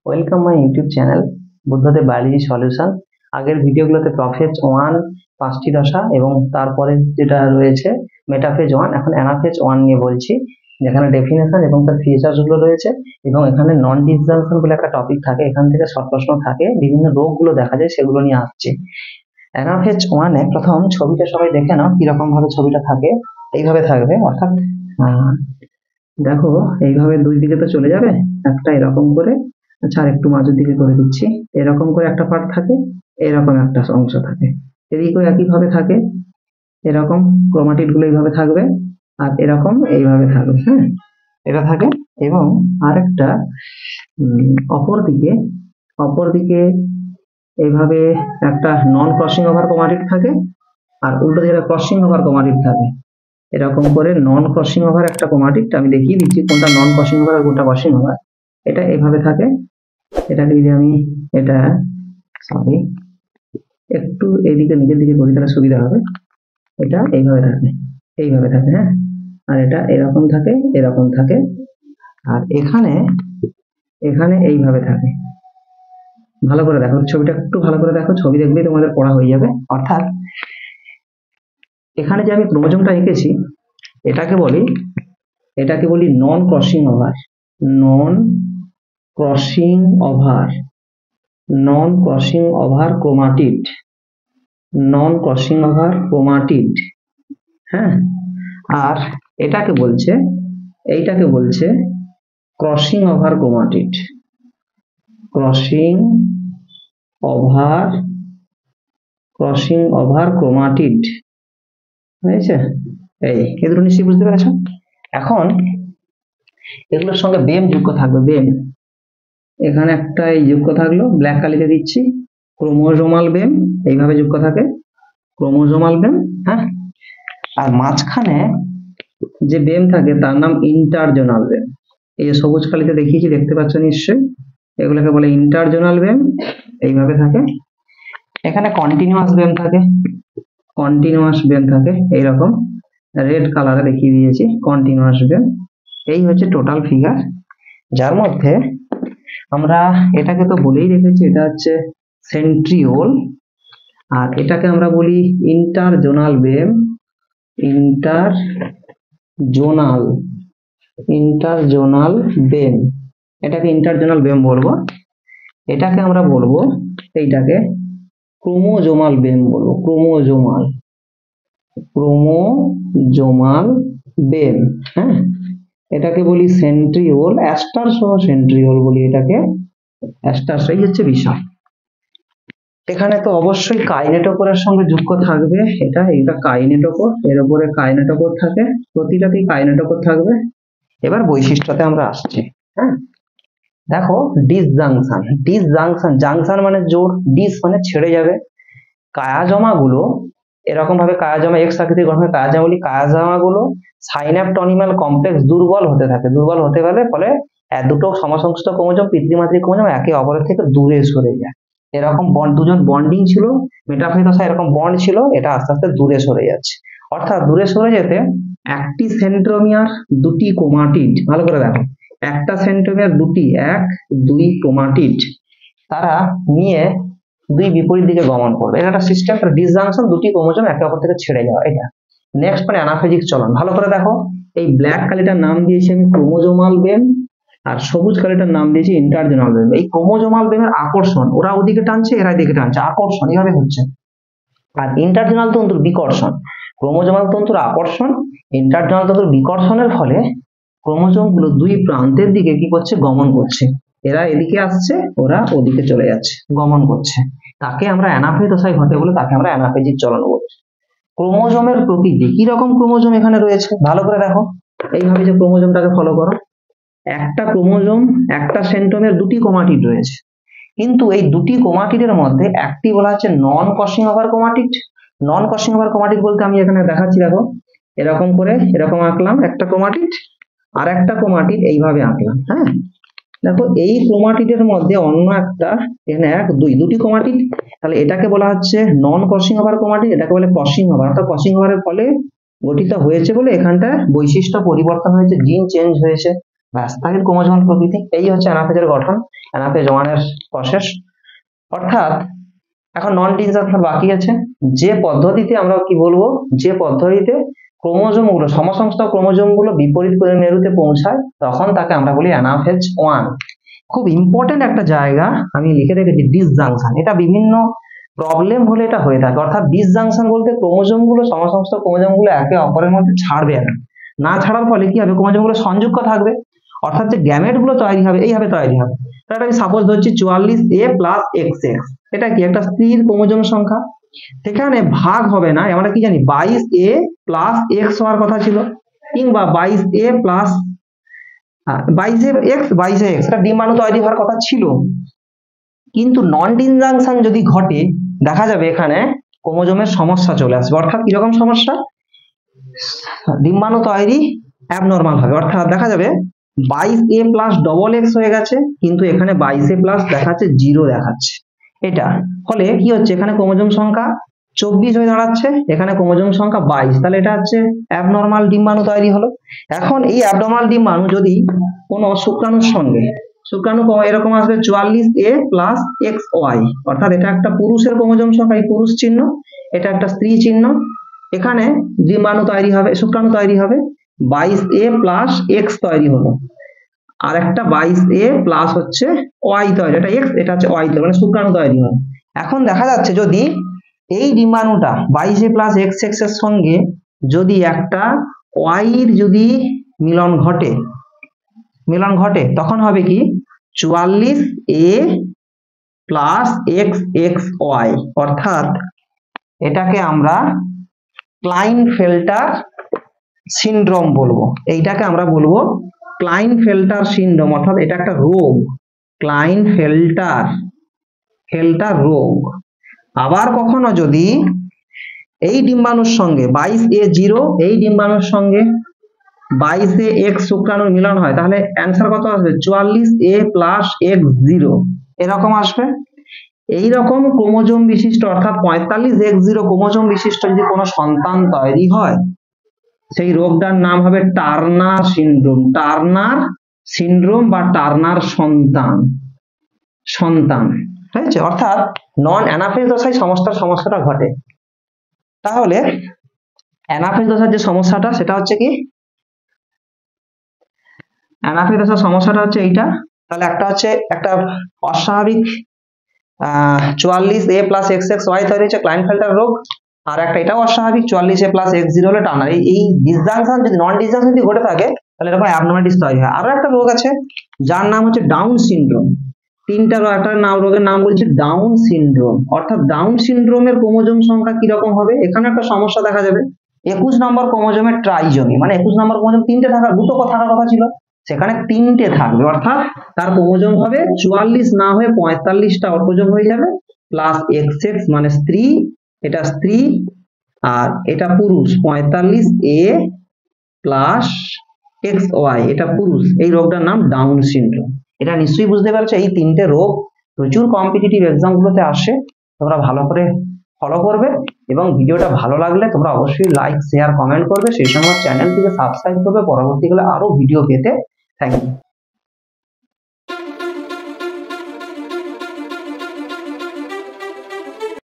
Welcome my YouTube channel Buddhadeb biology solution. আগের ভিডিওগুলোতে prophase 1 5টি দশা এবং তারপরে যেটা রয়েছে মেটাফেজ 1, এখন অ্যানাফেজ 1 নিয়ে বলছি, যেখানে ডেফিনেশন এবং তার ফিচার্সগুলো রয়েছে এবং এখানে নন ডিসজাংশন বলে একটা টপিক থাকে, এখান থেকে শর্ট প্রশ্ন থাকে, বিভিন্ন রোগগুলো দেখা যায় সেগুলো নিয়ে আসছে। অ্যানাফেজ 1 এ প্রথম ছবিটা সবাই দেখে নাও কিরকম ভাবে ছবিটা থাকে। এইভাবে থাকবে, অর্থাৎ দেখো এইভাবে দুই দিকে তো চলে যাবে, একটা এরকম করে, আচ্ছা আর একটু মাঝের দিকে করে দিচ্ছি, এরকম করে একটা পার্ট থাকে, এরকম একটা অংশ থাকে, এদিকেও একইভাবে থাকে, এরকম ক্রোমাটিড গুলো এইভাবে থাকবে আর এরকম এইভাবে থাকবে। হ্যাঁ, এটা থাকে। এবং আরেকটা অপর দিকে এইভাবে একটা নন ক্রসিং ওভার ক্রোমাটিড থাকে আর উল্টো দিকে ক্রসিং ওভার ক্রোমাটিড থাকে। এরকম করে নন ক্রসিং ওভার একটা ক্রোমাটিড আমি দেখিয়ে দিচ্ছি কোনটা নন ক্রসিং ওভার আর কোনটা ক্রসিং ওভার। এটা এইভাবে থাকে। এটাকে যদি আমি একটু এইদিকে নিজের দিকে করি তাহলে সুবিধা হবে। এটা এইভাবে থাকে, হ্যাঁ, আর এটা এরকম থাকে আর এখানে এইভাবে থাকে। ভালো করে দেখো ছবিটা, একটু ভালো করে দেখো, ছবি দেখলেই তোমাদের পড়া হয়ে যাবে। অর্থাৎ এখানে যে আমি ক্রোমোজোমটা এঁকেছি এটাকে বলি নন ক্রসিং ওভার ক্রোমাটিড। হ্যাঁ, আর এইটাকে বলছে ক্রসিং ওভার ক্রোমাটিড হয়েছে। এই দুটো নিশ্চয়ই বুঝতে পেরেছো। এখন এগুলোর সঙ্গে বেম যুক্ত থাকবে। বেম এখানে একটা যুক্ত থাকলো, ব্ল্যাক কালিতে দিচ্ছি, ক্রোমোজোমাল বেম এইভাবে যুক্ত থাকে, ক্রোমোজোমাল বেম। হ্যাঁ, আর মাঝখানে যে বেম থাকে তার নাম ইন্টারজোনাল বেম। এই যে সবুজ কালিতে দেখিয়েছি, দেখতে পাচ্ছ নিশ্চয়ই, এগুলোকে বলে ইন্টারজোনাল বেম, এইভাবে থাকে। এখানে কন্টিনিউয়াস বেম থাকে এইরকম, রেড কালারে দেখিয়ে দিয়েছি কন্টিনিউয়াস বেম। এই হচ্ছে টোটাল ফিগার, যার মধ্যে আমরা এটাকে তো বলেই রেখেছি, এটা হচ্ছে সেন্ট্রিওল, আর এটাকে আমরা বলি ইন্টারজোনাল বেম। এটাকে ইন্টারজোনাল বেম বলবো। এটাকে আমরা বলবো, এইটাকে ক্রোমোজোমাল বেম বলবো, ক্রোমোজোমাল বেম। হ্যাঁ, এটাকে বলি সেন্ট্রিওল, অ্যাস্টার সহ সেন্ট্রিওল বলি এটাকে, অ্যাস্টার। এই হচ্ছে বিষয়। এখানে তো অবশ্যই কাইনেটোকোরের সঙ্গে যুক্ত থাকবে। এটা কাইনেটোকোর, এর উপরে কাইনেটোকোর থাকে, প্রতিটাতেই কাইনেটোকোর থাকবে। এবার বৈশিষ্ট্যতে আমরা আসছি। হ্যাঁ, দেখো জাংশন মানে জোড়, ডিস মানে ছেড়ে যাবে। কায়াজমাগুলো এরকম ভাবে এক্স আকৃতির গঠনের কায়াজমাগুলো সাইন্যাপটোনিমাল কমপ্লেক্স দুর্বল হতে থাকে। দুর্বল হতে গেলে ফলে দুটো সমসংস্থ ক্রোমোজোম, পিতৃমাতৃ ক্রোমোজোম একে অপরের থেকে দূরে সরে যায়। এরকম দুজন বন্ডিং ছিল, মেটাফেজ দশায় এরকম বন্ড ছিল, এটা আস্তে আস্তে দূরে সরে যাচ্ছে। অর্থাৎ দূরে সরে যেতে একটি সেন্ট্রোমিয়ার দুটি ক্রোমাটিড, ভালো করে দেখো, একটা সেন্ট্রোমিয়ার দুই ক্রোমাটিড তারা নিয়ে দুই বিপরীত দিকে গমন করবে। এটা একটা সিস্টেম, ডিসজাংশন, দুটি ক্রোমোজোম একে অপর থেকে ছেড়ে যাওয়া। এটা নেক্সট মানে অ্যানাফেজিক চলন। ভালো করে দেখো, এই ব্ল্যাক কালিটার নাম দিয়েছি আমি ক্রোমোজোমাল বেম, আর সবুজ কালিটার নাম দিয়েছি ইন্টারজোনাল বেম। এই ক্রোমোজোমাল বেমের আকর্ষণ, ওরা ওদিকে টানছে, এরা এদিকে টানছে, আকর্ষণ এইভাবে হচ্ছে। আর ইন্টারজোনাল তন্তুর বিকর্ষণ, ক্রোমোজোমাল তন্তুর আকর্ষণ, ইন্টারজোনাল তন্তুর বিকর্ষণের ফলে ক্রোমোজোম গুলো দুই প্রান্তের দিকে কি করছে, গমন করছে। এরা এদিকে আসছে, ওরা ওদিকে চলে যাচ্ছে, গমন করছে। তাকে আমরা অ্যানাফেজ দশায় ঘটে বলে তাকে আমরা অ্যানাফেজিক চলন বলছি। ক্রোমোজোমের প্রকৃতি, কি রকম ক্রোমোজোম এখানে রয়েছে ভালো করে দেখো। এইভাবে যে ক্রোমোজোমটাকে ফলো করো, একটা ক্রোমোজোম, একটা সেন্ট্রোমিয়ার দুটি ক্রোমাটিড রয়েছে, কিন্তু এই দুটি ক্রোমাটিডের মধ্যে একটি বলা হচ্ছে নন ক্রসিং ওভার ক্রোমাটিড। নন ক্রসিং ওভার ক্রোমাটিড বলতে আমি এখানে দেখাচ্ছি, দেখো এরকম করে এরকম আঁকলাম একটা ক্রোমাটিড, আর একটা ক্রোমাটিড এইভাবে আঁকলাম। হ্যাঁ, দেখো এই ক্রোমাটিডের মধ্যে অন্য একটা, এখানে দুটি ক্রোমাটিড, তাহলে এটাকে বলা হচ্ছে নন ক্রসিং ওভার ক্রোমাটিড, এটাকে বলে ক্রসিং ওভার। অর্থাৎ ক্রসিং ওভারের ফলে গঠিত হয়েছে বলে এখানটা বৈশিষ্ট্য পরিবর্তন হয়েছে, জিন চেঞ্জ হয়েছে। ব্যাস, তাহলে ক্রোমোজোমাল প্রকৃতি। এই হচ্ছে অ্যানাফেজের গঠন, অ্যানাফেজ 1 এর প্রসেস। অর্থাৎ এখন নন ডিসজাংশন বাকি আছে। যে পদ্ধতিতে আমরা কি বলবো, যে পদ্ধতিতে ক্রোমোজোমগুলো সমসংস্থ ক্রোমোজোমগুলো বিপরীত মেরুতে পৌঁছায় তখন তাকে আমরা বলি অ্যানাফেজ 1। খুব ইম্পর্টেন্ট একটা জায়গা আমি লিখে রেখেছি, ডিসজাংশন। এটা বিভিন্ন প্রবলেম হলে এটা হয়ে থাকে। অর্থাৎ ডিসজাংশন বলতে ক্রোমোজোমগুলো সমসংস্থ ক্রোমোজোমগুলো একে অপরের মধ্যে ছাড়বে না, না ছাড়ার ফলে কি হবে, ক্রোমোজোমগুলো সংযুক্ত থাকবে। অর্থাৎ যে গ্যামেটগুলো তৈরি হবে এইভাবে তৈরি হবে। এটা আমি সাপোজ ধরছি 44A প্লাস XX, এটা কি একটা স্ত্রীর ক্রোমোজোম সংখ্যা। সেখানে ভাগ হবে না, আমরা কি জানি 22A প্লাস X হওয়ার কথা ছিল, কিংবা 22A প্লাস 22X এটা ডিম্বাণু তৈরি হওয়ার কথা ছিল। কিন্তু নন ডিসজাংশন যদি ঘটে দেখা যাবে এখানে ক্রোমোজোমের সমস্যা চলে আসবে। অর্থাৎ কিরকম সমস্যা, ডিম্বাণু তৈরি অ্যাবনর্মাল হবে। অর্থাৎ দেখা যাবে 22A প্লাস ডবল এক্স হয়ে গেছে, কিন্তু এখানে 22A প্লাস দেখাচ্ছে 0 দেখাচ্ছে। এটা ফলে কি হচ্ছে, এখানে ক্রোমোজোম সংখ্যা 24 হয়ে দাঁড়াচ্ছে, এখানে ক্রোমোজোম সংখ্যা 22। তাহলে এটা হচ্ছে অ্যাবনর্মাল ডিম্বাণু তৈরি হলো। এখন এই অ্যাবনর্মাল ডিম্বাণু যদি কোনো শুক্রাণুর সঙ্গে, শুক্রাণু এরকম আসবে 44A প্লাস XY, অর্থাৎ এটা একটা পুরুষের ক্রোমোজোম সংখ্যা, এই পুরুষ চিহ্ন, এটা একটা স্ত্রী চিহ্ন। এখানে ডিম্বাণু তৈরি হবে, শুক্রাণু তৈরি হবে, 22A প্লাস X তৈরি হলো, আর একটা 22A প্লাস হচ্ছে Y তৈরি, এটা X এটা হচ্ছে Y তৈরি, মানে শুক্রাণু তৈরি হয়। এখন দেখা যাচ্ছে যদি এই ডিম্বাণুটা 22A প্লাস XX এর সঙ্গে যদি একটা Y এর যদি মিলন ঘটে তখন হবে কি 44A প্লাস XXY, অর্থাৎ এটাকে আমরা ক্লাইনফেল্টার সিনড্রোম বলবো। এইটাকে আমরা বলবো ক্লাইনফেল্টার সিনড্রোম, অর্থাৎ এটা একটা রোগ, ক্লাইনফেল্টার রোগ। আবার কখনো যদি এই ডিম্বাণুর সঙ্গে 22A0 এই ডিম্বাণুর সঙ্গে 22A X শুক্রাণুর মিলন হয়, তাহলে অ্যান্সার কত আসবে 44A প্লাস X0 এরকম আসবে। এইরকম ক্রোমোজোম বিশিষ্ট অর্থাৎ 45X0 ক্রোমোজোম বিশিষ্ট যদি কোনো সন্তান তৈরি হয়, সেই রোগটার নাম হবে টার্নার সিনড্রোম বা টার্নার সন্তান হয়েছে। অর্থাৎ নন অ্যানাফেজ দশায় সমস্যাটা ঘটে। তাহলে অ্যানাফেজ দশার যে সমস্যাটা সেটা হচ্ছে কি, অ্যানাফেজ দশার সমস্যাটা হচ্ছে এইটা। তাহলে একটা হচ্ছে একটা অস্বাভাবিক 44A প্লাস XXY তৈরি হচ্ছে ক্লাইনফেল্টার রোগ, আর একটা এটাও অস্বাভাবিক 44A প্লাস X0 হলে টার্নার। এই ডিসজাংশন যদি নন ডিসজাংশন যদি ঘটে থাকে তাহলে এরকম অ্যাবনর্মালিটিস তৈরি হয়। আরো একটা রোগ আছে যার নাম হচ্ছে ডাউন সিনড্রোম। তিনটা একটা রোগের নাম বলছি ডাউন সিনড্রোম। অর্থাৎ ডাউন সিনড্রোমের ক্রোমোজোম সংখ্যা কিরকম হবে, এখানে একটা সমস্যা দেখা যাবে, 21 নম্বর ক্রোমোজোমের ট্রাইজমি, মানে 21 নম্বর ক্রোমোজোম দুটো থাকার কথা ছিল, সেখানে 3টে থাকবে। অর্থাৎ তার ক্রোমোজোম হবে 44 না হয়ে 45টা অটোজোম হয়ে যাবে, প্লাস XX মানে স্ত্রী, এটা স্ত্রী আর এটা পুরুষ, 45A প্লাস XY এটা পুরুষ। এই রোগটার নাম ডাউন সিনড্রোম। এটা নিশ্চয়ই বুঝতে পারছো, এই 3টে রোগ প্রচুর কম্পিটিটিভ এক্সাম গুলোতে আসে। তোমরা ভালো করে ফলো করবে, এবং ভিডিওটা ভালো লাগলে তোমরা অবশ্যই লাইক শেয়ার কমেন্ট করবে, সেই সঙ্গে চ্যানেলটিকে সাবস্ক্রাইব করবে পরবর্তীকালে আরো ভিডিও পেতে। Thank you.